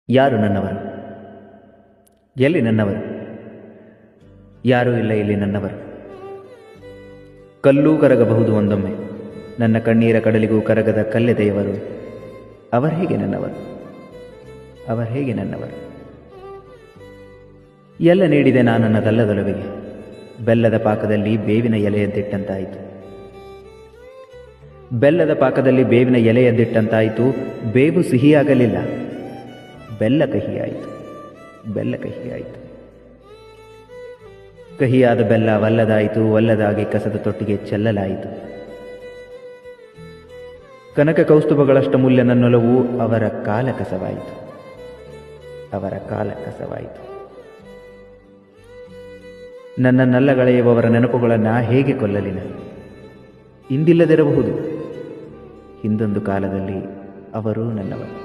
ಯಾರು ನನ್ನವರು? ಎಲ್ಲಿ ನನ್ನವರು? ಯಾರೂ ಇಲ್ಲ ಇಲ್ಲಿ ನನ್ನವರು. ಕಲ್ಲೂ ಕರಗಬಹುದು ಒಂದೊಮ್ಮೆ, ನನ್ನ ಕಣ್ಣೀರ ಕಡಲಿಗೂ ಕರಗದ ಕಲ್ಲೆದೆಯವರು. ಅವರು ಹೇಗೆ ನನ್ನವರು? ಅವರು ಹೇಗೆ ನನ್ನವರು? ಎಲ್ಲ ನೀಡಿದೆ ನಾನನ್ನದಲ್ಲದೊಲವಿಗೆ, ಬೆಲ್ಲದ ಪಾಕದಲ್ಲಿ ಬೇವಿನ ಎಲೆಯದ್ದಿಟ್ಟಂತಾಯಿತು. ಬೆಲ್ಲದ ಪಾಕದಲ್ಲಿ ಬೇವಿನ ಎಲೆಯದ್ದಿಟ್ಟಂತಾಯಿತು. ಬೇವು ಸಿಹಿಯಾಗಲಿಲ್ಲ, ಬೆಲ್ಲ ಕಹಿಯಾಯಿತು. ಬೆಲ್ಲ ಕಹಿಯಾಯಿತು. ಕಹಿಯಾದ ಬೆಲ್ಲ ವಲ್ಲದಾಯಿತು. ವಲ್ಲದಾಗಿ ಕಸದ ತೊಟ್ಟಿಗೆ ಚೆಲ್ಲಲಾಯಿತು. ಕನಕ ಕೌಸ್ತುಭಗಳಷ್ಟ ಮೂಲ್ಯ ನನ್ನೊಲವು ಅವರ ಕಾಲ ಕಸವಾಯಿತು. ಅವರ ಕಾಲ ಕಸವಾಯಿತು. ನನ್ನನ್ನಲ್ಲಗಳೆಯುವವರ ನೆನಪುಗಳನ್ನು ಹೇಗೆ ಕೊಲ್ಲಲಿನ? ಇಂದಿಲ್ಲದಿರಬಹುದು, ಹಿಂದೊಂದು ಕಾಲದಲ್ಲಿ ಅವರೂ ನನ್ನವರು.